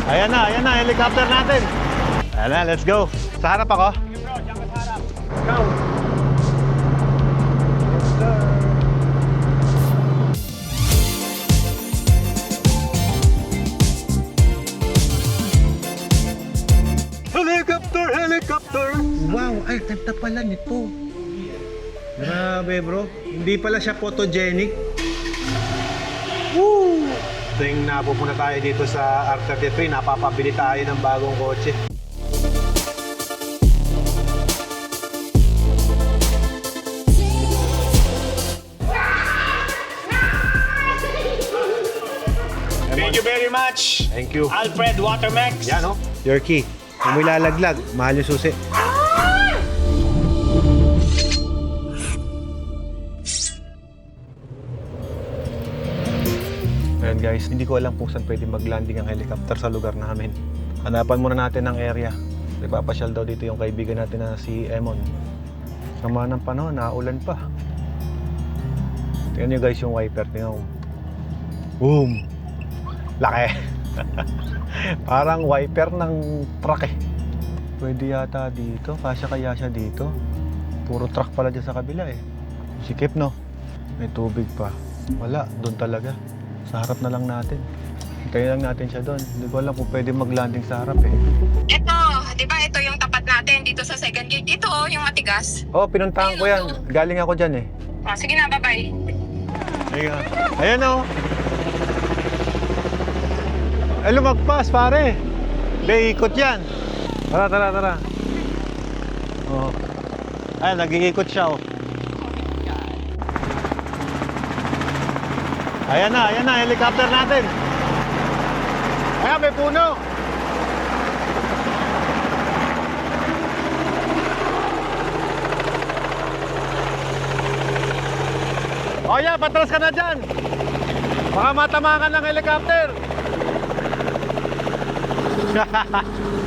Ayan na, helicopter natin. Ayan na, let's go. Sa harap ako. Sige bro, diyan ka sa harap. Go! Helicopter, helicopter! Wow, ay, ganda pala nito. Grabe bro, hindi pala siya photogenic. Woo! Tuwing napupunta tayo dito sa R33, napapabili tayo ng bagong kotse. Thank you very much. Thank you. Alfred Watermax. Yan o, your key. Kung mo ilalaglag, mahal yung susi. Ayan guys, hindi ko alam kung saan pwede mag-landing ang helicopter sa lugar namin. Hanapan muna natin ang area. Ipapasyal daw dito yung kaibigan natin na si Emon. Sama ng panahon, naulan pa. Tingnan nyo guys yung wiper. Tingnan mo. Boom! Laki! Parang wiper ng truck eh. Pwede yata dito. Kasya kaya siya dito. Puro truck pala dyan sa kabila eh. Sikip no? May tubig pa. Wala, doon talaga. Sa harap na lang natin. Hintayin lang natin siya doon. Hindi ko alam kung pwede mag-landing sa harap eh. Ito, di ba ito yung tapat natin dito sa second gate. Ito oh, yung matigas. Oh, pinuntahan ko yan. Galing ako dyan eh. Sige na, bye-bye. Ayun. Ayan oh. Ay, lumagpas pare. Hindi, ikot yan. Tara, tara, tara. Oh. Ay, nag-iikot siya oh. Ayan na, helicopter natin. Ayan, may puno. O yan, patras ka na dyan. Baka matamaan ng helicopter.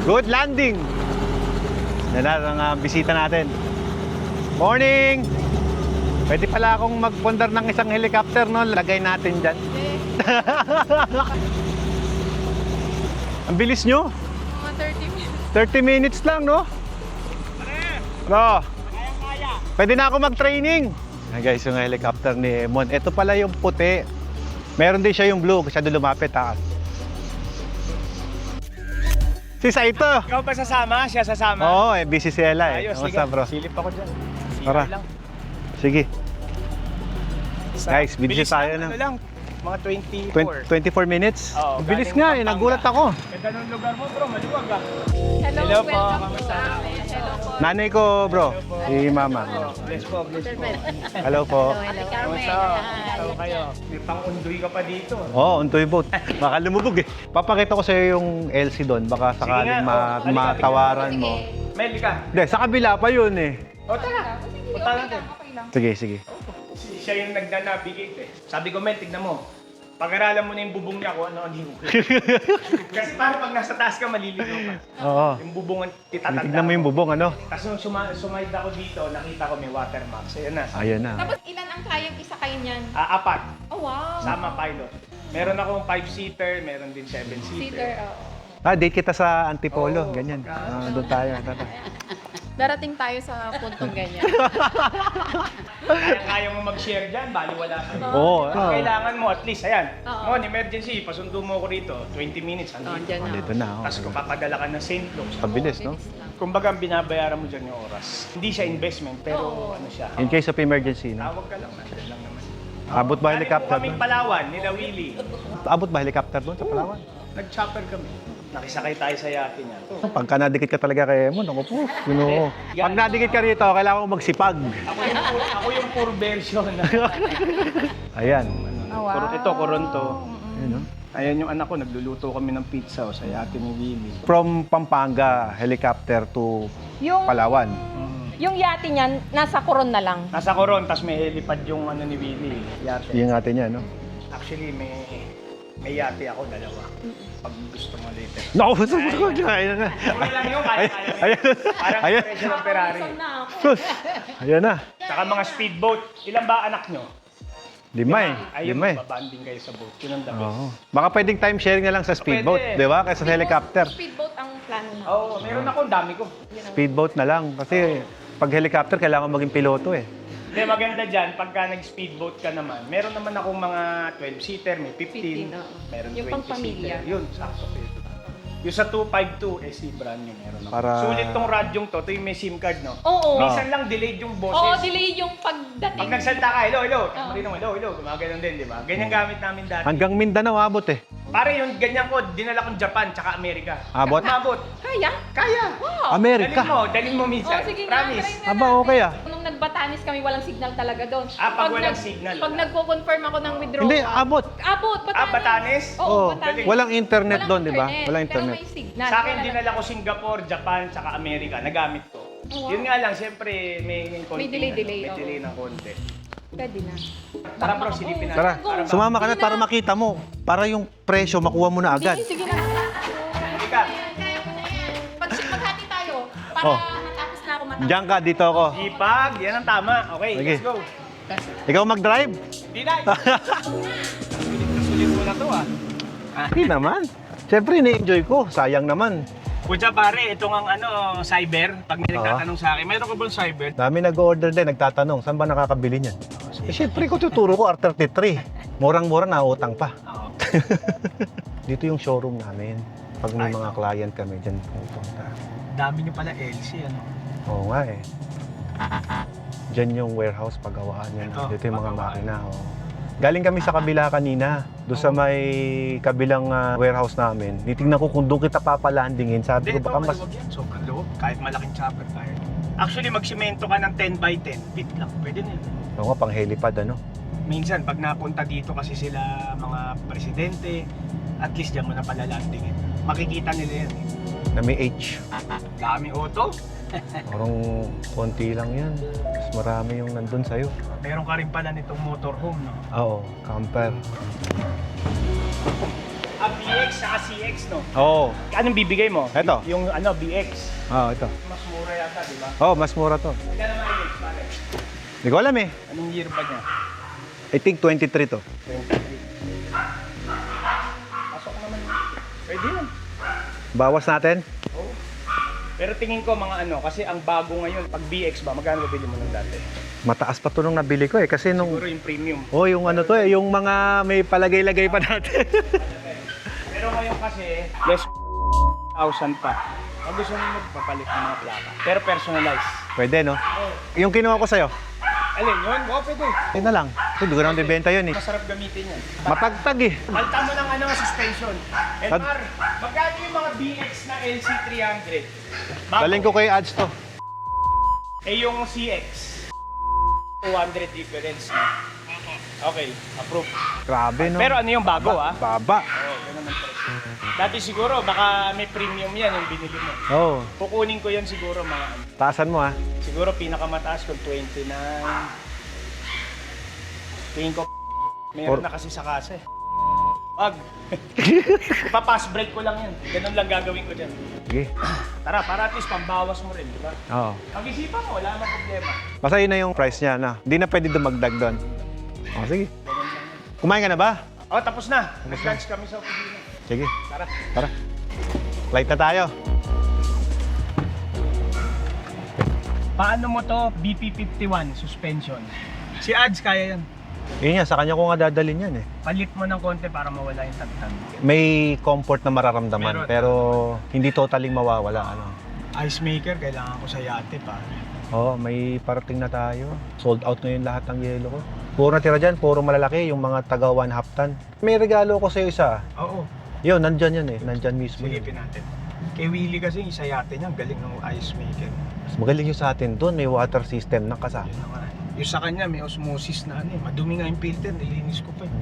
Good landing. Yan na ang bisita natin. Morning! Pwede pala akong magpundar ng isang helicopter, no? Lagay natin dyan. Ang bilis nyo. Mga 30 minutes. 30 minutes lang, no? No. Pwede na ako mag-training. Ay guys, yung helicopter ni Emon. Ito pala yung puti. Meron din siya yung blue. Kasi doon lumapit, ha? Si Saito. Ikaw ba sasama? Siya sasama? Oo, busy si Ella eh. Ayos, Kamusta, bro? Silip ako dyan. Tara. Lang. Sige. Guys, bilis tayo lang. ng- Ano lang? Mga 24. 24 minutes? Oo, Bilis galing nga eh, Pampanga. nagulat ako. Ganda ng lugar mo bro, maluwag ah. Hello, Hello po, welcome kamusta? po. Hello po. Nanay ko, bro. Si mama. Bless po, bless po. Hello po. Hello, Kamusta? Kamusta kayo? May pang-undoy ka pa dito. Oo, untoy boat. Baka lumubog eh. Papakita ko sa'yo yung LC doon. Baka sakaling nga, halika, matawaran mo. Mel, ka. Hindi, sa kabila pa yun eh. O tara, punta natin. Sige, sige. Siya yung nagna-navigate eh. Sabi ko, Mel, tignan mo. Pag-aralan mo na yung bubong niya kung ano-ano yung Kasi para pag nasa taas ka, maliligaw ka. Oo. Yung bubong ang titatanda. Tignan mo yung bubong, ano? Tapos nung sumaid ako dito, nakita ko may watermark. So yun na. Ayan na. Tapos ilan ang kayang isakay niyan? Apat. Oh, wow. Sama pilot. Meron akong 5-seater, meron din 7-seater. Seater, oo. Date kita sa Antipolo. Oo, Ganyan. pagka- Doon tayo. Tara. Darating tayo sa puntong ganyan. Kaya mo mag-share dyan, bali wala ka. Oo. Ang kailangan mo at least, ayan. Oo. Mon, emergency, pasundo mo ko rito, 20 minutes. Oh, Andito. dyan na. Dito na. Tapos kung papadala ka ng St. Luke's, Pabilis, no? kumbaga binabayaran mo dyan yung oras. Hindi siya investment, pero Oo. ano siya. In case of emergency, no? Tawag ka lang, nandun lang naman. Abot ba Galing po helicopter kaming doon? Palawan, nila Willie. Abot ba helicopter doon sa Palawan? Nag-chopper kami. Nakisakay tayo sa yate niya. Pagka nadikit ka talaga kay Emon, ako po, ginoo. Pag nadikit ka rito, kailangan ko magsipag. Ako yung poor version. Ayan. Oh, wow. Ito, Coronto. Ayan, no? Ayan yung anak ko, nagluluto kami ng pizza sa yate ni Willie. From Pampanga, helicopter to Yung, Palawan. yung yate niyan, nasa Coron na lang. Nasa Coron, tapos may helipad yung ano ni Willie, yate. Yung atin yan, no? Actually, may yate ako, dalawa. Pag gusto mo later. Naku, sabot ko dyan. Ayan na. Okay lang yun, kaya-kaya mo. Ayan. Parang Ayan. presyo ng Ferrari. Sus. Ayan na. Saka mga speedboat. Ilan ba anak nyo? Lima eh. Ayun, Lima eh. babanding kayo sa boat. Yun ang the best. Oo. Baka pwedeng time sharing na lang sa speedboat, Pwede. di ba? Kaysa sa helicopter. Speedboat ang plano na. Oo, meron ako, ang dami ko. Speedboat na lang. Kasi pag helicopter, kailangan maging piloto eh. Hindi, maganda dyan, pagka nag-speedboat ka naman, meron naman akong mga 12-seater, may 15, 15, oo. meron Yung pang 20-seater. pamilya. Yun, sakto. Yung sa 252, SC brand new meron ako. Para- Sulit tong radyong to, ito yung may SIM card, no? Oo. Minsan lang delayed yung boses. Oo, delay yung pagdating. Pag nagsalita ka, hello, Oo. marinong hello, gumagano'n din, di ba? Ganyan gamit namin dati. Hanggang Mindanao abot eh. Pare, yung ganyan ko, dinala kong Japan, tsaka Amerika. Abot? Umabot. Kaya? Kaya. Wow. Amerika. Dalhin mo minsan. Oh, sige nga, Promise. try na Aba, natin. okay ah. Nung nagbatanis kami, walang signal talaga doon. Pag walang signal, Pag wala. nagko-confirm ako ng withdrawal. Hindi, abot. Abot, Batanes. Batanes? Oo, Oh, Batanes. walang internet doon, di ba? internet, Walang internet. Pero may signal. Sa akin, Wala dinala ko Singapore, Japan, tsaka Amerika. Nagamit ko. Oh, wow. Yun nga lang, siyempre, may konting, delay, may oo. delay ng konti. Pwede na. Tara bro, silipin natin. Tara, Para sumama ka na Sige para na. makita mo. Para yung presyo, makuha mo na agad. Sige na. Halika. Kaya ko na yan. Maghati tayo. Para Oh. matapos na ako matapos. Diyan ka, dito ako. Ipag, yan ang tama. Okay, Sige. let's go. Ikaw mag-drive? Hindi na. Sulit mo na to ah. Hindi naman. Siyempre, ini-enjoy ko. Sayang naman. Kuya pare, itong ang cyber, pag may nagtatanong sa akin, mayroon ka bang cyber? Dami nag-order din, nagtatanong, saan ba nakakabili niyan? Eh, siyempre ko tuturo ko, R33. Murang-mura na utang pa. Oo. Dito yung showroom namin. Pag may mga client kami, dyan pupunta. Dami niyo pala LC, ano? Oo nga eh. Dyan yung warehouse paggawaan yan. Ito, Dito yung mga paggawaan. makina. Oh. Galing kami sa kabila kanina. Doon sa may kabilang warehouse namin. Titignan ko kung doon kita papalandingin. Sabi ko baka mas... Yan. Sobrang loob. Kahit malaking chopper tayo. Actually, magsimento ka ng 10 by 10 feet lang. Pwede na yun. Oo nga, pang helipad ano. Minsan, pag napunta dito kasi sila mga presidente, at least dyan mo na palalandingin. Makikita nila yan. Na may H. Daming auto. Parang konti lang yan. Mas marami yung nandun sa'yo. Meron ka rin pala nitong motorhome, no? Oo, camper. BX saka CX, no? Oo. Anong bibigay mo? Eto. Yung BX. Oo, ito. Mas mura yata, di ba? Oo, mas mura to. Kaya naman mileage, pare. Hindi ko alam eh. Anong year ba niya? I think 23 to. 23. Pasok naman. Pwede yan. Bawas natin? Oo. Pero tingin ko mga kasi ang bago ngayon, pag BX ba, magkano bili mo nung dati? Mataas pa to nung nabili ko eh. Kasi nung... Siguro yung premium. Oh, yung ano to eh. Yung mga may palagay-lagay pa natin. Pero ngayon kasi, less 1,000 pa. Pag gusto mo magpapalit ng mga plaka. Pero personalized. Pwede, no? Yung kinuha ko sa'yo. Alin yun? Oo, pwede. Yun na lang. Kasi hindi ko naman bibenta yun eh. Masarap gamitin yan. Matagtag eh. Palta mo ng suspension. Tad- Edmar, magkano yung mga BX na LC300? Bago. Daling ko kay ads to. Eh yung CX. 200 difference. Okay, approve. Grabe, no? Pero ano yung bago Baba. Oo, ganun ang presyo. Dati siguro baka may premium yan yung binili mo. Oo. Kukunin ko yan siguro mga Taasan mo ah. siguro pinakamataas kung 29. Tingin ko meron na kasi sa kasa eh. Wag. Ipapass break ko lang yan. Ganun lang gagawin ko dyan. Sige. Tara, para at least pambawas mo rin, di ba? Oo. Pag-isipan mo, wala namang problema. Basta yun na yung price niya na. Hindi na pwede dumagdag doon. O, sige. Ganun lang yan. Kumain ka na ba? Oh, tapos na. Nag-lunch kami sa opisina. Sige. Tara. Tara. Flight na tayo. Paano mo to BP51 suspension? Si Ads kaya yan. Yun nga, sa kanya ko nga dadalhin yan eh. Palit mo ng konti para mawala yung tagtag. May comfort na mararamdaman, Meron. pero hindi totally mawawala. Ano. Ice maker, kailangan ko sa yate pa. Oo, may parating na tayo. Sold out ngayon lahat ng yelo ko. Puro natira dyan, puro malalaki, yung mga taga 1/2 ton. May regalo ko sa'yo isa. Oo. Yun, nandyan yan eh. Nandyan mismo. Silipin natin. Kay Willie kasi isa yate niya, galing ng ice maker. Mas magaling yung sa atin doon, may water system ng kasama. Yun na nga. Yung sa kanya may osmosis na madumi nga yung filter, nilinis ko pa eh.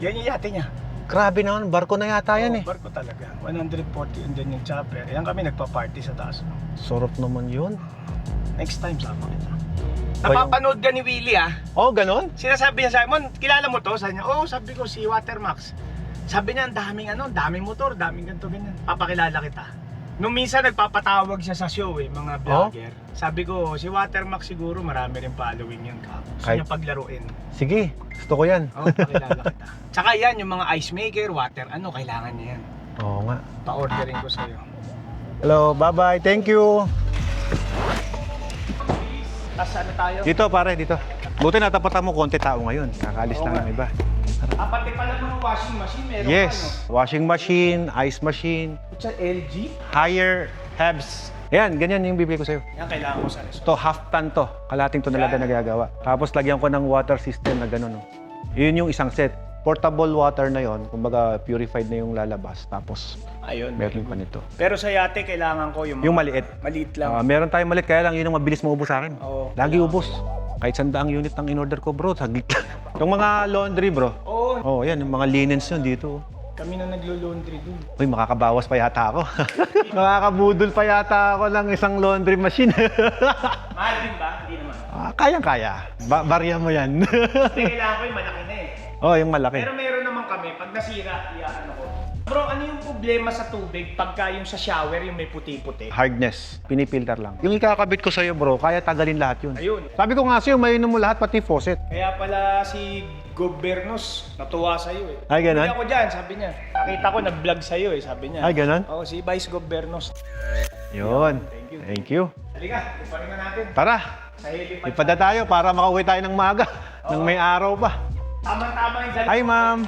Yan yung yate niya. Grabe naman, barko na yata yan eh. Barko talaga. 140 and then yung chopper. Yan kami nagpa-party sa taas. Sarap naman yun. Next time sama kita. Ba yung- Napapanood ka ni Willie Oh, ganon? Sinasabi niya sa akin, kilala mo to? Sabi niya, oo, sabi ko si Watermax. Sabi niya, ang daming motor, daming ganito, ganyan. Papakilala kita. Nung minsan nagpapatawag siya sa show mga vlogger. Sabi ko, si Watermax siguro marami rin following yun. Gusto Kahit- niya paglaruin. Sige, gusto ko yan. Oo, pakilala kita. Tsaka yan, yung mga ice maker, water, kailangan niya yan. Oo nga. Pa-orderin ko sa'yo. Hello, bye-bye. Thank you. Tapos ano tayo? Dito pare, dito. Buti natapatan mo konti tao ngayon. Kakaalis Oo lang nga. yung iba. Pati pala mga washing machine, meron Yes, ka, washing machine, ice machine, Sa LG? higher hebs. Yan, ganyan yung bibigay ko sa'yo. Yan, kailangan ko sa resort. To half ton to. Kalating tonelada na gagawa. Tapos lagyan ko ng water system na gano'n. No? Yun yung isang set. Portable water na yon, kumbaga purified na yung lalabas. Tapos Ayun. meron pa nito. Pero sa yate, kailangan ko yung Yung maliit. Maliit lang. Meron tayong malit, kaya lang yun ang mabilis maubos sa akin. Oo. Lagi ubos. Kahit 100 unit ang in-order ko, bro. Saglit lang. Yung mga laundry, bro. Oo. Oh, yan. Yung mga linens yun dito. Kami na naglo-laundry dun. Uy, makakabawas pa yata ako. Makakabudol pa yata ako ng isang laundry machine. Mahal din ba? Hindi naman. Kayang-kaya. Barya mo yan. Kasi kailangan ko yung malaki na eh. Oh, yung malaki. Pero meron naman kami, pag nasira, iyaano ko. Bro, ano yung problema sa tubig pagka yung sa shower, yung may puti-puti? Hardness. Pinipilter lang. Yung ikakabit ko sa'yo, bro, kaya tagalin lahat yun. Ayun. Sabi ko nga sa'yo, mainom mo lahat, pati faucet. Kaya pala si Gobernos natuwa sa'yo eh. Ay, ganun? Hindi ako dyan, sabi niya. Nakita ko nag-vlog sa'yo eh, sabi niya. Ay, ganun? Oo, si Vice Gobernos. Yun. Thank you. Thank you. Halika, iparin na natin. Tara, Sa helipad. ipada tayo para makauwi tayo ng maga. Nang may araw pa. Tama-tama yung Hi, ma'am.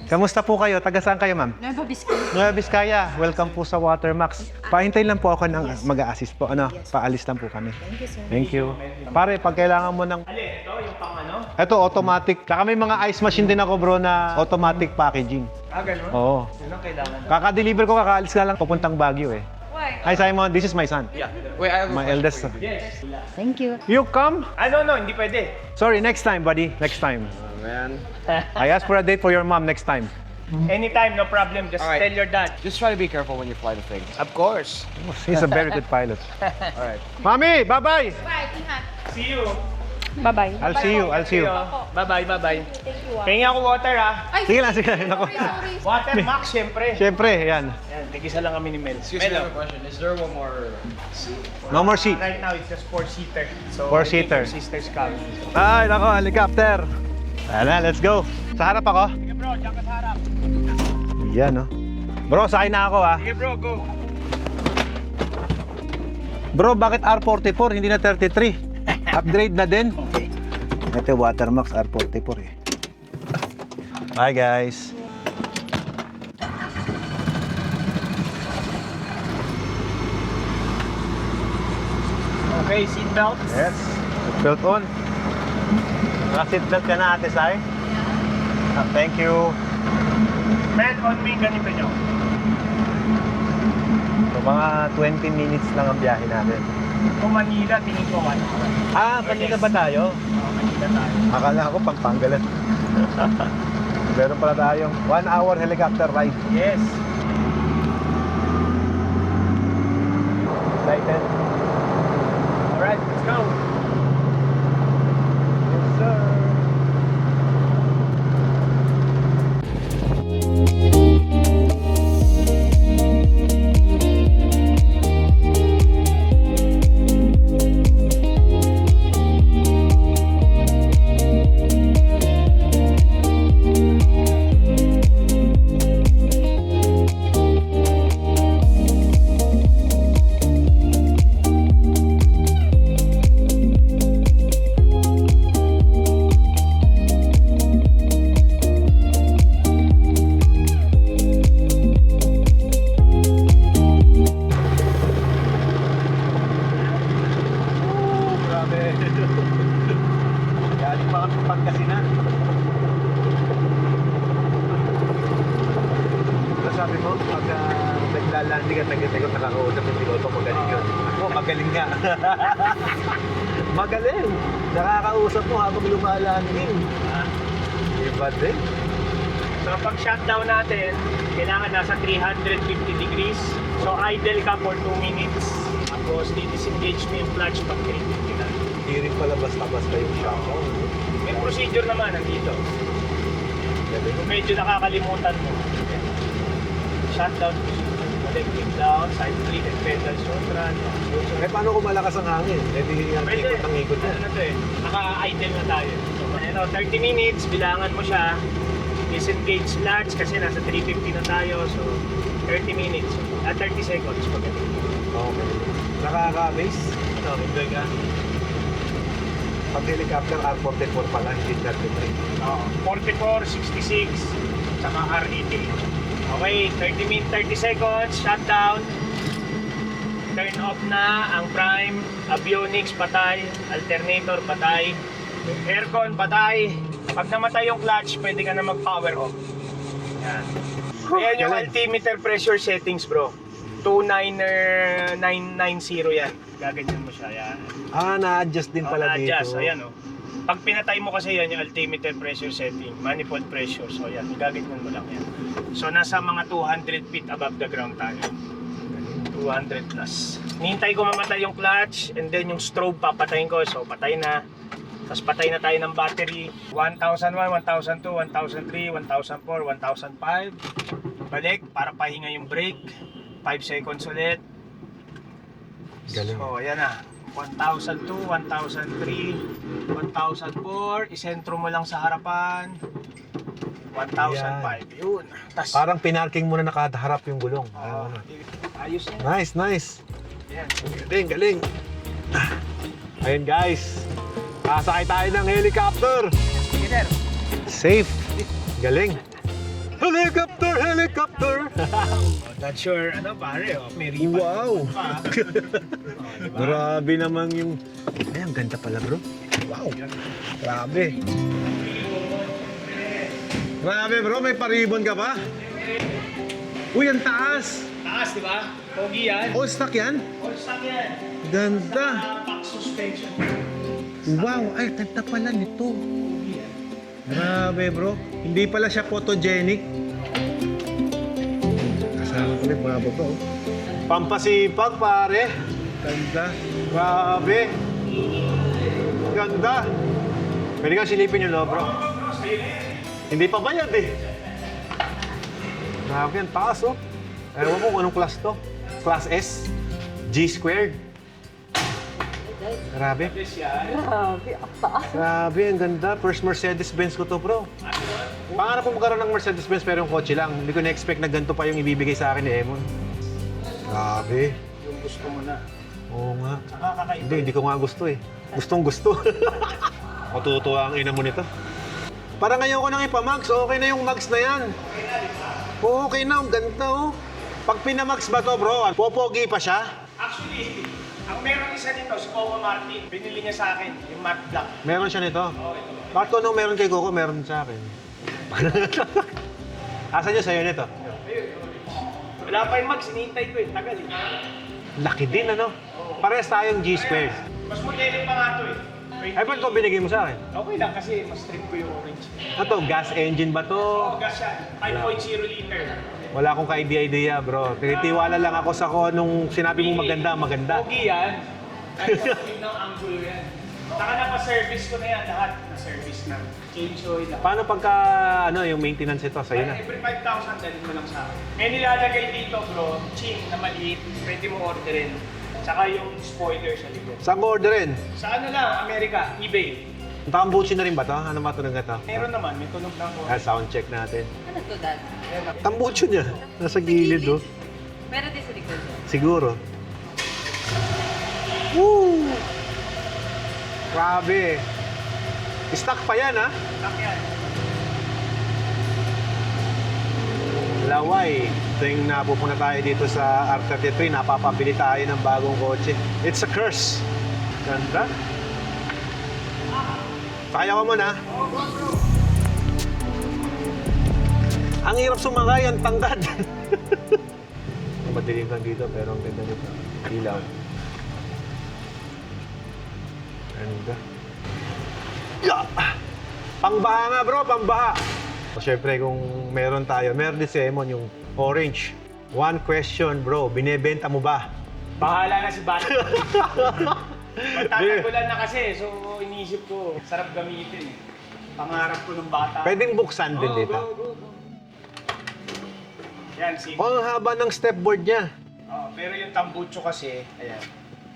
Kamusta po kayo? Taga saan kayo, ma'am? Nueva Vizcaya. Nueva Vizcaya. Welcome po sa Watermax. Pahintayin lang po ako ng mag-a-assist po. Paalis lang po kami. Thank you, sir. Thank you. Pare, pag kailangan mo ng... Alin, ito yung pang ano? Ito, automatic. Saka may mga ice machine din ako, bro, na automatic packaging. Ganun? Oo. Yun ang kailangan. Kaka-deliver ko, kakaalis ka lang papuntang Baguio eh. Why? Hi, Simon. This is my son. Yeah. My eldest son. Yes. Thank you. You come? No, hindi pwede. Sorry, next time, buddy. Next time. Man. I asked for a date for your mom next time. Anytime, no problem. Just Alright. tell your dad. Just try to be careful when you fly the thing. Of course. He's a very good pilot. All right. Mami, bye-bye. Bye, ingat. See you. Bye-bye. I'll see you. I'll see you. Bye-bye, bye-bye. Thank you, ah. Pengi ako water ha. Ay, Sige lang, sige lang. Ako. sorry. Water Max, syempre. Siyempre, yan. Yan, tigisa lang kami ni Mel. Excuse me, I have a question. Is there one more seat? No more seat. Right now, it's just 4-seater. So, Four-seater. I think your sister's coming. Ay, nako, helicopter. Tara, let's go. Sa harap ako. Sige bro, dyan ka sa harap. Yan, no. Bro, sakay na ako, ha. Sige bro, go. Bro, bakit R44, hindi na 33? Upgrade na din. Ito, Watermax R44, eh. Bye, guys. Okay, seatbelt. Yes. Belt on. Naka-seatbelt ka na, Ate Sai? Thank you. Man, on me, ganito nyo. So, mga 20 minutes lang ang biyahe natin. Kung Manila, tingin ko 1 hour. Kanina ba tayo? Manila tayo. Akala ko pang Panggalan. Meron pala tayong 1 hour helicopter ride. Yes. Excited? Alright, let's go. Yes, sir. Grabe. Galing pa kami Pangasinan. Ano sabi mo? Pag naglalanding at nag-ikot nakakausap yung piloto, magaling yun. Ako, magaling nga. Magaling! Nakakausap mo habang lumalanding. Iba din. So, pag shutdown natin, kailangan nasa 350 degrees. So, idle ka for 2 minutes. Tapos, di-disengage mo yung clutch pag 350 na. Hindi rin pala basta-basta yung shutdown. May procedure naman nandito. Kung medyo nakakalimutan mo, shutdown procedure. leg kick down, side flip, and pedal short run. Eh, paano kung malakas ang hangin? Eh, di ang Pwede. ikot ng ikot yan. Ano na to eh, naka-idle na tayo. So, ano, 30 minutes, bilangan mo siya. Disengage clutch kasi nasa 350 na tayo. So, 30 minutes. 30 seconds. Pagdating. Okay. Nakaka-amaze. Ito, enjoy ka. Pag helicopter, R44 pala, hindi 33. Oo. 44, 66, tsaka R80. Okay, 30 seconds, shutdown. Turn off na ang prime, avionics patay, alternator patay, aircon patay. Pag namatay yung clutch, pwede ka na mag-power off. Yan. Ayan yung Galing. altimeter pressure settings, bro. 29990 yan. Gaganyan mo siya. Yan. Ah, na-adjust din pala dito. Na-adjust, ayan o. Pag pinatay mo kasi yan, yung altimeter pressure setting, manifold pressure. So yan, gaganyan mo lang yan. So nasa mga 200 feet above the ground tayo. 200 plus. Nihintay ko mamatay yung clutch and then yung strobe papatayin ko. So patay na. Tapos patay na tayo ng battery. 1001, 1002, 1003, 1004, 1005. Balik para pahinga yung brake. 5 seconds ulit. Galing. So ayan na. 1002, 1003, 1004. Isentro mo lang sa harapan. 1005. Yun. Tas, Parang pinarking mo na nakaharap yung gulong. ayos na. Nice, nice. Yan. Galing, galing. Ayun guys. Kasakay tayo ng helicopter. Sige, sir. Safe. Galing. Helicopter, helicopter. That's your, ano pare, oh. May ribbon Wow. pa. Diba? Grabe naman yung... Ay, ang ganda pala bro. Wow. Grabe. Grabe bro, may paribon ka pa? Uy, ang taas. Taas, di ba? Pogi yan. All stock yan? All stock yan. Ganda. Back suspension. Wow, ay, ganda pala nito. Grabe bro. Hindi pala siya photogenic. Kasama ko ulit mga baba oh. Pampasipag pare. Ganda. Grabe. Ganda. Pwede kang silipin yung loob bro. Hindi pa bayad eh. Grabe yan, taas oh. Ewan ko kung anong class to. Class S. G squared. Grabe. Grabe, ang ganda. First Mercedes-Benz ko to, bro. Pangarap ko magkaroon ng Mercedes-Benz pero yung kotse lang. Hindi ko na-expect na ganito pa yung ibibigay sa akin ni Emon. Grabe. Yung gusto mo na. Oo nga. Saka kakaiba. Hindi ko nga gusto eh. Gustong gusto. Matutuwa ang ina mo nito. Parang ngayon ko nang ipamax. Okay na yung max na yan. Oo, okay na. Ang ganda oh. Pag pinamax ba to, bro, popogi pa siya? Actually, ang meron isa nito, si Coco Martin. Binili niya sa akin, yung matte black. Meron siya nito. Oh, ito. Bakit ko nung meron kay Coco, meron sa akin. Asan niya sa'yo nito? Wala pa yung mags, hinihintay ko eh. Tagal eh. Laki din, ano? Parehas tayong G-squared. Mas modelo pa nga to eh. Ay, ba't ito binigay mo sa akin? Okay lang kasi mas trip ko yung orange. Ano to? Gas engine ba to? Oh, gas yan. 5.0 liter. Wala akong ka-idea, bro. Tinitiwala lang ako sa nung sinabi mong maganda, maganda. Pogi yan. Kahit yun ang angulo yan. Saka napa-service ko na yan lahat. Na-service na. Change oil lahat. Paano pagka, yung maintenance ito? Sa'yo na. Every 5,000 dalhin mo lang sa akin. May nilalagay dito bro, chin na maliit. Pwede mo orderin. Tsaka yung spoiler sa likod. Saan mo orderin? Sa ano lang, Amerika, eBay. Tambuchi na rin ba to? Ano matunog na to? Meron naman, may tunog lang ko. Sound check natin. Ano to, Dad? Tambucho niya. Nasa gilid, oh. Meron din sa likod. Siguro. Woo! Grabe. Stock pa yan, ha? Stock yan. Laway. Tuwing napupunta tayo dito sa R33, napapabili tayo ng bagong kotse. It's a curse. Ganda. Kaya ko muna. Ang hirap sumakay, ang tangkad. Madilim lang dito, pero ang ganda nito. Ilaw. Ganda. Yeah! Pangbaha nga bro, pangbaha. So, syempre kung meron tayo, meron din si Emon yung orange. One question bro, binebenta mo ba? Bahala na si Bata. Magtatagulan na kasi, so iniisip ko, sarap gamitin eh. Pangarap ko ng bata. Pwedeng buksan din Oh, dito. go, go, go. Yan, single. Oh, ang haba ng stepboard niya. Pero yung tambucho kasi, ayan.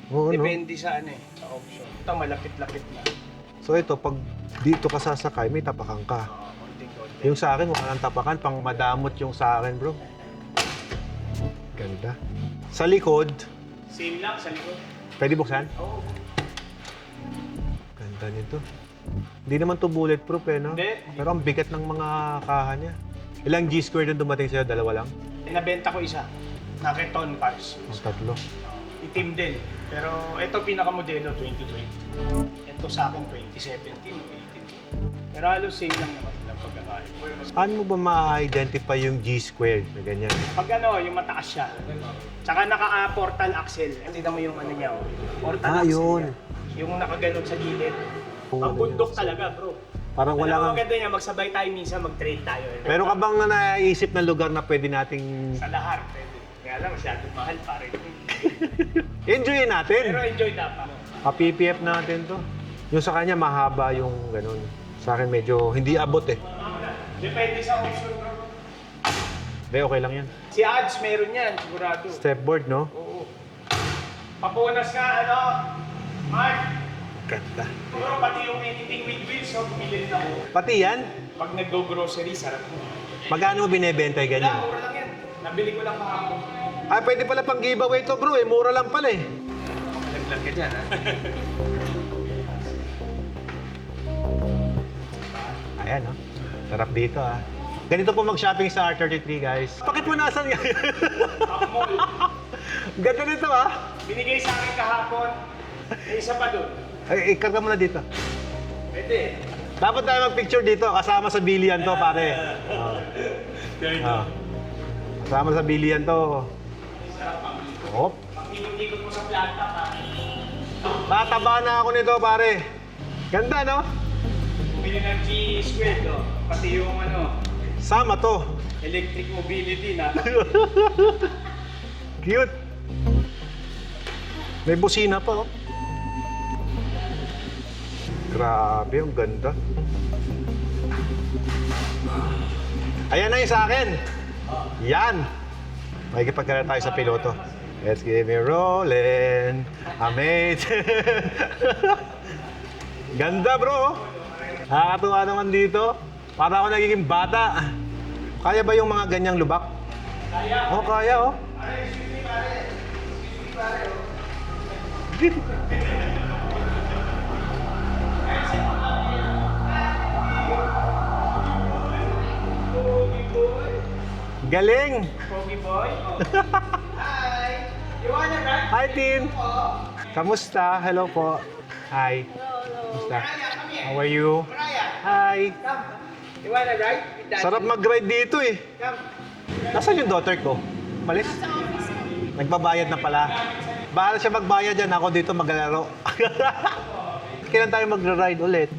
Oo, no? Depende sa ano sa option. Ito, malapit-lapit na. So ito, pag dito ka sasakay, may tapakan ka. Konting-konti. Yung sa akin, wala nang tapakan, pang madamot yung sa akin, bro. Ganda. Sa likod, Same lang sa likod. pwede buksan? Oo. Ganda nito. Hindi naman to bulletproof eh, no? Hindi. Pero ang bigat ng mga kaha niya. Ilang G-square na dumating sa'yo? Dalawa lang? Nabenta ko isa. Naketon parts. Ang tatlo. Itim din. Pero ito pinakamodelo 2020. Ito sa akin 2017 o 18. Pero halos same lang naman silang pagkakain. Paano mo ba ma-identify yung G-square na ganyan? Pag ano, yung mataas siya. Tsaka naka-portal axle. Tingnan mo yung ano niya. Oh. Portal axle Yun. niya. Yung nakaganon sa gilid. Oo, Ang ano bundok yun? talaga, bro. Parang wala Alam mo, kang... maganda niya, magsabay tayo minsan, mag-trail tayo. Meron ka bang naisip na lugar na pwede nating Sa lahar, pwede. Kaya lang, masyadong mahal pa rin. enjoyin natin? Pero enjoy dapat. Pa-PPF natin to. Yung sa kanya mahaba yung ganun. Sa akin medyo hindi abot eh. Depende sa option, bro. Hindi, okay lang yan. Si Ads, meron yan, sigurado. Stepboard, no? Oo. Papunas nga, ano, Mark. Ganda. Siguro pati yung anything with wheels, so bilhin na ko. Pati yan, Pag nag-go-grocery, sarap mo. magkano mo binebenta yung Wala, ganyan? mura lang yan. Nabili ko lang kahapon. Ah, pwede pala pang giveaway to bro eh. Mura lang pala eh. Malaglag ka dyan, ha? Ayan, no? Sarap dito, ah. Ganito po mag-shopping sa R33, guys. Pakipunasan nga. Mall. Ganda nito, ah. Binigay sa akin kahapon. May isa pa doon. Ay, ikarga mo na dito. Pwede. Dapat tayo mag-picture dito. Kasama sa bilian to, pare. Kasama sa bilian to. Oh. Pag ikot-ikot mo sa planta, pare. Tataba na ako nito, pare. Ganda, no? Bumili ng G-Squared, oh. Pati yung ano, Sama to. electric mobility na. Cute. May busina pa, oh. Grabe, ang ganda. Ayan na yung sa akin. Yan. Makikipagkala tayo sa piloto. Let's get me rolling. Amazing. Ganda, bro. Nakakatuwa naman dito. Para ako nagiging bata. Kaya ba yung mga ganyang lubak? Kaya. Oh, kaya, oh. Galing! Pogi boy. Oh. Hi. You wanna ride? Hi, Tin! Kamusta? Hello po. Hi. Kamusta? How are you? Hi. Come. You wanna ride with daddy? Sarap mag-ride dito eh. Come. Nasaan yung daughter ko? Malis? Nagbabayad na pala. Bahala siya magbayad dyan. Ako dito maglalaro. Kailan tayo magra-ride ulit?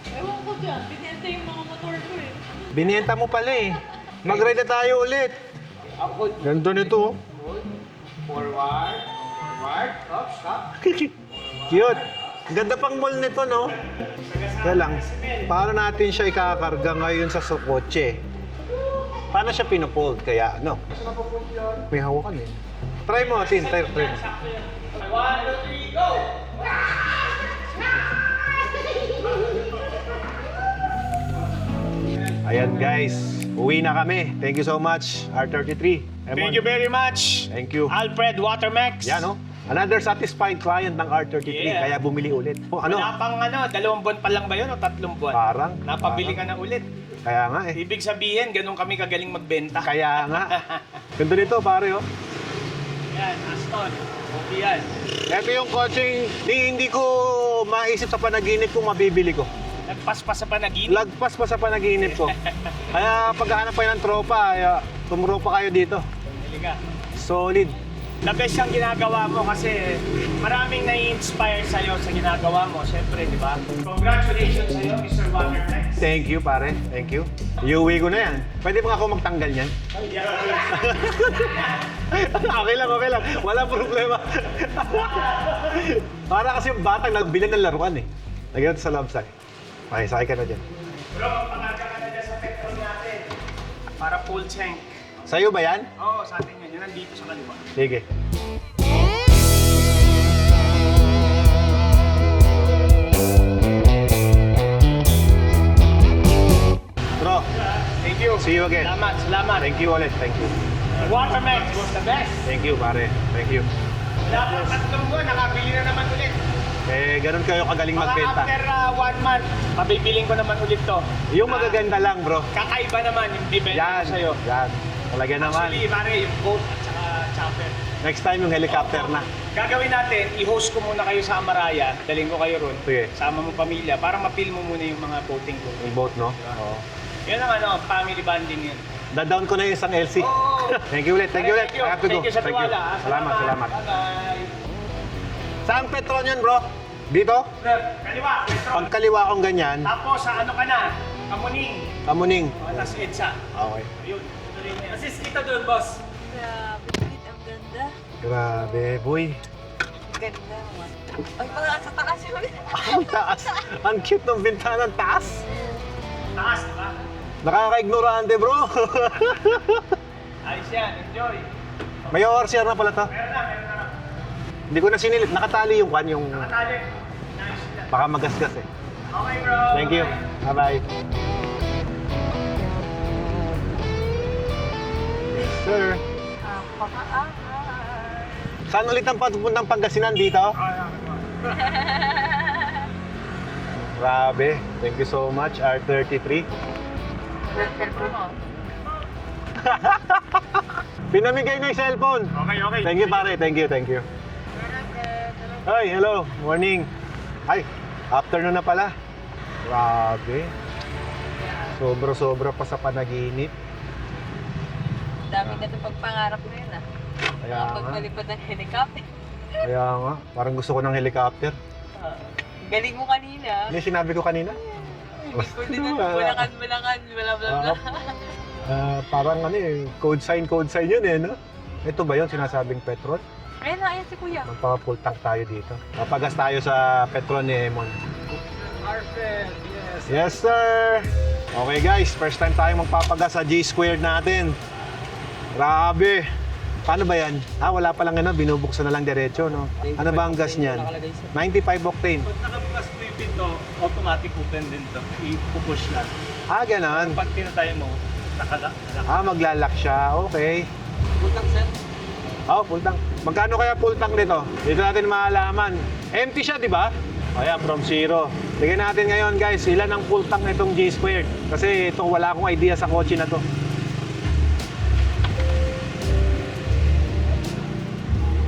Ewan ko dyan, binenta yung mga motor ko eh. Binienta mo pala eh. Mag-ride na tayo ulit. Ako. Ganda nito oh. Forward. Forward. Stop. Stop. Cute. Ganda pang mall nito, no? Kaya lang, paano natin siya ikakarga ngayon sa kotse? Paano siya pinopold? Kaya, no? May hawakan eh. Try mo, Tin. Try mo. 1, 2, 3, go! Ayan guys, uwi na kami. Thank you so much, R33. Thank you very much. Thank you. Alfred Watermax. Yan, no? Another satisfied client ng R33, Yeah. kaya bumili ulit. Oh, ano? Wala pang 2 buwan pa lang ba yun o 3 buwan? Parang. Napabili ka na ulit. Kaya nga eh. Ibig sabihin, ganun kami kagaling magbenta. Kaya nga. Ganda nito, pare, oh. Yan, Aston. Okay yan. Ito yung coaching, hindi ko maisip sa panaginip kung mabibili ko. Nagpas pa sa panaginip. Lagpas pa sa panaginip ko. Kaya paghahanap kayo ng tropa, tumuropa kayo dito. Halika. Solid. The best yung ginagawa mo kasi maraming nai-inspire sa'yo sa ginagawa mo. Siyempre, di ba? Congratulations sa'yo, Mr. Watermax. Thank you, pare. Thank you. Iuwi ko na yan. Pwede ba ako magtanggal yan? Okay lang, okay lang. Walang problema. Para kasi yung batang nagbilan ng laruan eh. Lagyan sa love sack. Okay, sakay ka na dyan. Bro, magpangarga ka na dyan sa petrol natin. Para full tank. Sa'yo ba yan? Oo, sa atin yun. Yun nandito sa kaliwa. Sige. Bro, Thank you. see you again. Salamat. Thank you ulit. Thank you. Watermax was the best. Thank you, pare. Thank you. Wala pang 3 buwan, nakabili na naman ulit. Eh, ganun kayo kagaling Mga magbenta. after 1 month, mabibiling ko naman ulit to. Yung magaganda lang, bro. Kakaiba naman yung debate Yan. ko sa'yo. Yan. Talaga naman. Actually, pare, yung boat at saka chopper. Next time yung helicopter na. Gagawin natin, i-host ko muna kayo sa Amaraya, daling ko kayo ron. Sige. Sama mo pamilya, para ma-feel mo muna yung mga boating ko. Yung boat, no? Oo. Yan ang family bonding yun. Da-down ko na yung isang LC. Oo. Thank you ulit. Thank you ulit. I have to go. Thank you sa tiwala. ah. Salamat, salamat. Bye-bye. Saan Petron yun, bro? Dito? Sir, kaliwa, Petron. Pag kaliwa akong ganyan, Tapos sa ano ka na, Kamuning. Kamuning. Tapos EDSA. Okay. Ayun, tuloy na yan. Assist kita doon, boss. Grabe, Pete, ang ganda. Grabe, boy. Ganda naman. Ay, mga sa taas yun. Ang taas. Ang cute ng bintana ng taas. Taas, di ba? Nakaka-ignorante, bro. Ayos yan, enjoy. May ORCR na pala to. Meron na. Hindi ko na sinilip. Nakatali yung kwan, yung Nakatali. Nice sila. baka magasgas eh. Okay, bro. Thank you. Bye-bye. Yes, sir. Saan ulit ang pagpuntang Pangasinan dito? Grabe. Thank you so much, R33. Pinamigay na yung cellphone. Okay. Thank you, pare. Thank you. Ay, hello. Morning. Ay, afternoon na pala. Grabe. Sobra-sobra pa sa panaginip. Dami na itong pagpangarap ko yun ah. Kaya nga. Pagpalipad ng helicopter. Kaya nga. Parang gusto ko ng helicopter. Galing mo kanina. Ano yung sinabi ko kanina? Before din na bulangan, bla bla bla. Parang ano eh, code sign yun eh, no? Ito ba yun sinasabing Petron? Ayun na, ayan si Kuya. Magpapa-full tank tayo dito. Papagas tayo sa Petron ni Emon. Perfect, yes. Yes, sir! Okay guys, first time tayo magpapagas sa G-Squared natin. Grabe! Paano ba yan? Wala pa lang ano, binubuksan na lang diretso, no? Ano ba ang gas niyan? 95 octane. Pag nakabukas mo yung pinto, automatic open din to. I-push lang. Ganon. Pag pinatay mo, nakalak. Maglalak siya. Okay. Full tank, sir? Full tank. Magkano kaya full tank nito? Dito natin maalaman. Empty siya, di ba? Ayan, from zero. Tignan natin ngayon, guys, ilan ang full tank nitong G-Squared. Kasi ito, wala akong idea sa kotse na to.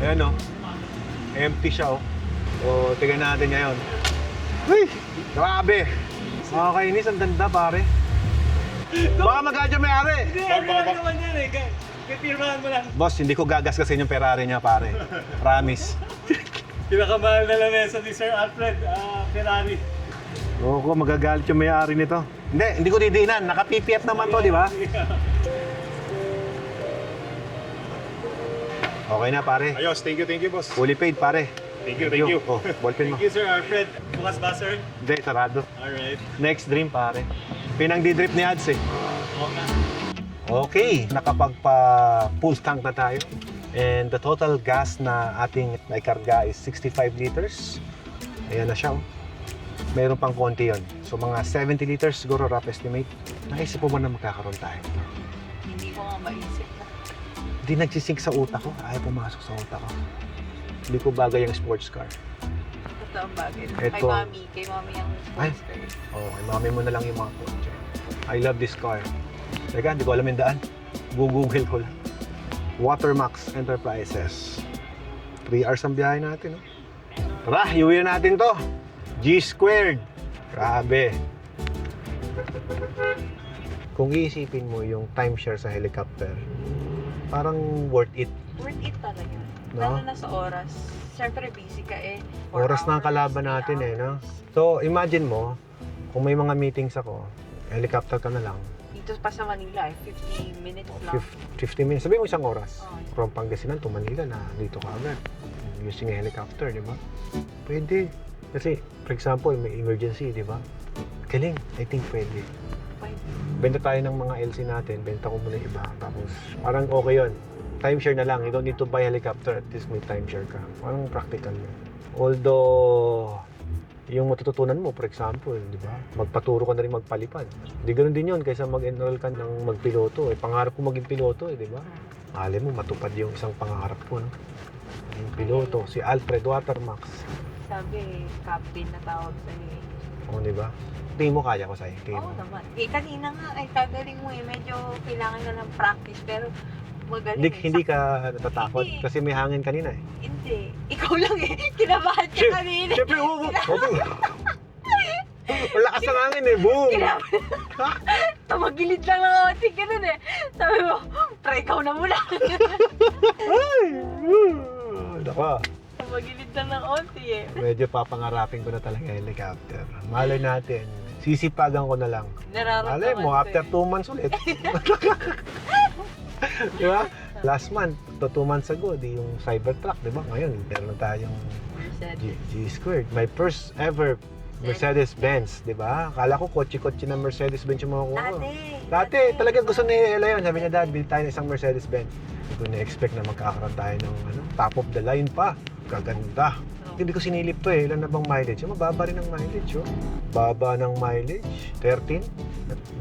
Ayan, oh. Empty siya, oh. So, tignan natin ngayon. Uy! Grabe! Nakakainis, ang ganda, pare. Baka mag-adya may-ari. naman yan eh. Pirmahan mo lang. Boss, hindi ko gagasgasin yung Ferrari niya, pare. Promise. Pinakamahal na lamesa ni Sir Alfred, Ferrari. Oo, magagalit yung may-ari nito. Hindi ko didiinan. Naka-PPF naman to, di ba? Okay na, pare. Ayos, thank you, boss. Fully paid, pare. Thank you. Oh, ballpen mo. Thank you, Sir Alfred. Bukas ba, sir? Hindi, sarado. Alright. Next dream, pare. Pinang-didrip ni Ads, eh. Okay. Okay, nakapagpa-full tank na tayo. And the total gas na ating naikarga is 65 liters. Ayan na siya, oh. Mayroon pang konti yun. So, mga 70 liters siguro, rough estimate. Naisip mo ba na magkakaroon tayo? Hindi ko nga maisip na. Hindi nagsisink sa utak ko. Ayaw pumasok sa utak ko. Hindi ko bagay ang sports car. Ito ang bagay. Ito. Kay mami ang Ay. sports car. Okay, mami mo na lang yung mga kotse. I love this car. Teka, hindi ko alam yung daan. Google ko lang. Watermax Enterprises. 3 hours ang biyahe natin, no? Tara, iuwi na natin to. G-Squared. Grabe. Kung iisipin mo yung timeshare sa helicopter, parang worth it. Worth it talaga. No? Lalo na sa oras. Siyempre busy ka eh. 4 Oras na ang kalaban hours, natin 3 eh, no? hours. So, imagine mo, kung may mga meetings ako, helicopter ka na lang. Dito pa sa Manila eh, 50 minutes lang. 50 minutes. Sabi mo isang oras. Oo. From Pangasinan to Manila na dito ka agad. Using a helicopter, di ba? Pwede. Kasi, for example, may emergency, di ba? Galing. I think pwede. Pwede. benta tayo ng mga LC natin, benta ko muna yung iba. Tapos, parang okay yun. Timeshare na lang. You don't need to buy helicopter. At least may timeshare ka. Parang practical yun. Although, yung matututunan mo, for example, di ba? Magpaturo ka na rin magpalipad. Di ganun din yun kaysa mag-enroll ka ng magpiloto. Pangarap ko maging piloto, di ba? Alam mo, matupad yung isang pangarap ko, no? Yung piloto, si Alfred Watermax. Sabi, captain na tawag sa'yo eh. O, di ba? Tingin mo kaya ko sa'yo. Tingin Oo mo. naman. Eh, kanina nga, ay kagaling mo eh. Medyo kailangan na ng practice, pero magaling Hindi, eh. hindi ka natatakot Hindi. kasi may hangin kanina eh. Hindi. Ikaw lang eh. Kinabahan ka kanina. Siyempre, oo. Malakas ang hangin eh. Boom! Tumagilid lang ng onti, ganun eh. Sabi mo, pre, ikaw na muna. Daka. Tumagilid lang ng onti eh. Medyo papangarapin ko na talaga helicopter. Malay natin. Sisipagan ko na lang. Nararamdaman Malay mo, ko after eh. 2 months ulit. Di ba? Last month, 2 months ago, di yung Cybertruck, di ba? Ngayon, meron tayong G-Squared. My first ever Mercedes-Benz, di ba? Akala ko kotse-kotse ng Mercedes-Benz yung mga kuha ko. Dati, talaga gusto ni Ella yun. Sabi niya, Dad, bili tayo ng isang Mercedes-Benz. Hindi ko na-expect na magkakaroon tayo ng top of the line pa. Gaganda. Hindi ko sinilip to eh. Ilan na bang mileage? Mababa rin ang mileage, oh. Baba ng mileage. 13.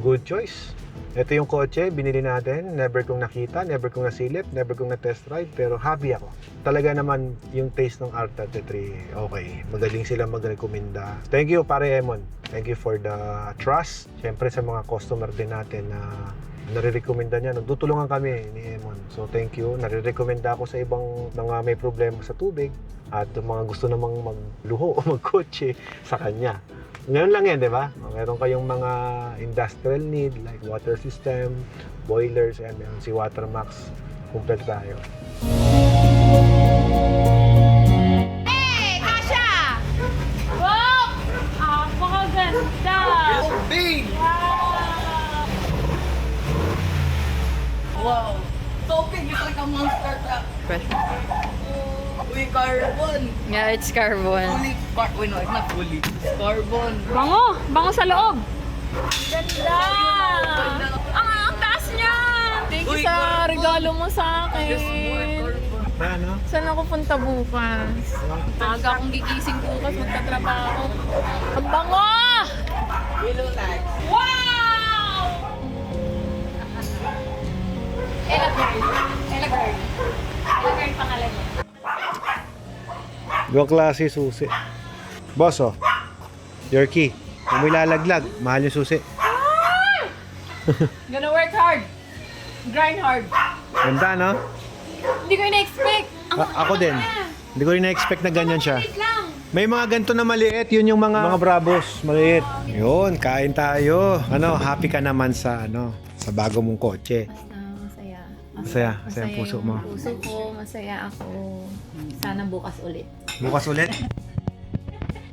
Good choice. Ito yung kotse, binili natin. Never kong nakita, never kong nasilip, never kong na-test ride. Pero happy ako. Talaga naman yung taste ng R33, okay. Magaling sila magrekomenda. Thank you, pare Emon. Thank you for the trust. Siyempre sa mga customer din natin na nare-recommenda niya. Nagtutulungan kami ni Emon. So thank you. Nare-recommenda ako sa ibang mga may problema sa tubig at yung mga gusto namang magluho o magkotse sa kanya. Ngayon lang yan, di ba? Meron kayong mga industrial need like water system, boilers, and meron si Watermax. Complete tayo. Hey, Tasha! Wow! Ah, makaganda! Wow! Topic yung like a monster truck. Uy, carbon! Yeah, it's carbon. Wait, no, not fully. Carbon. Bango! Bango sa loob! Ganda! Ang taas niya! Thank you sa regalo mo sa akin. Ano? Saan ako punta bukas? Maaga akong gigising bukas, magtatrabaho. Ang bango! Willow tag. Wow! Ella Girl. Ella Girl. Ella Girl pangalan niya. Ibang klase susi. Boss, oh. Your key. Kung may lalaglag, mahal yung susi. Gonna work hard. Grind hard. Ganda, no? Hindi ko na-expect. Ako din. Hindi ko rin na-expect na ganyan siya. Wait lang. May mga ganito na maliit, yun yung mga Brabos, maliit. Yun, kain tayo. Ano, happy ka naman sa sa bago mong kotse. Masaya. Masaya ang puso mo. Puso ko, masaya ako. Sana bukas ulit. Bukas ulit?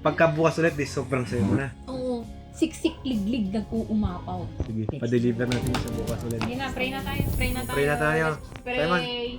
Pagka bukas ulit, di sobrang sayo mo na. Oo. Siksik, liglig, nag-uumapaw. Sige, pa-deliver natin sa bukas ulit. Hindi na, pray na tayo. Pray na tayo. Pray na tayo. Let's pray.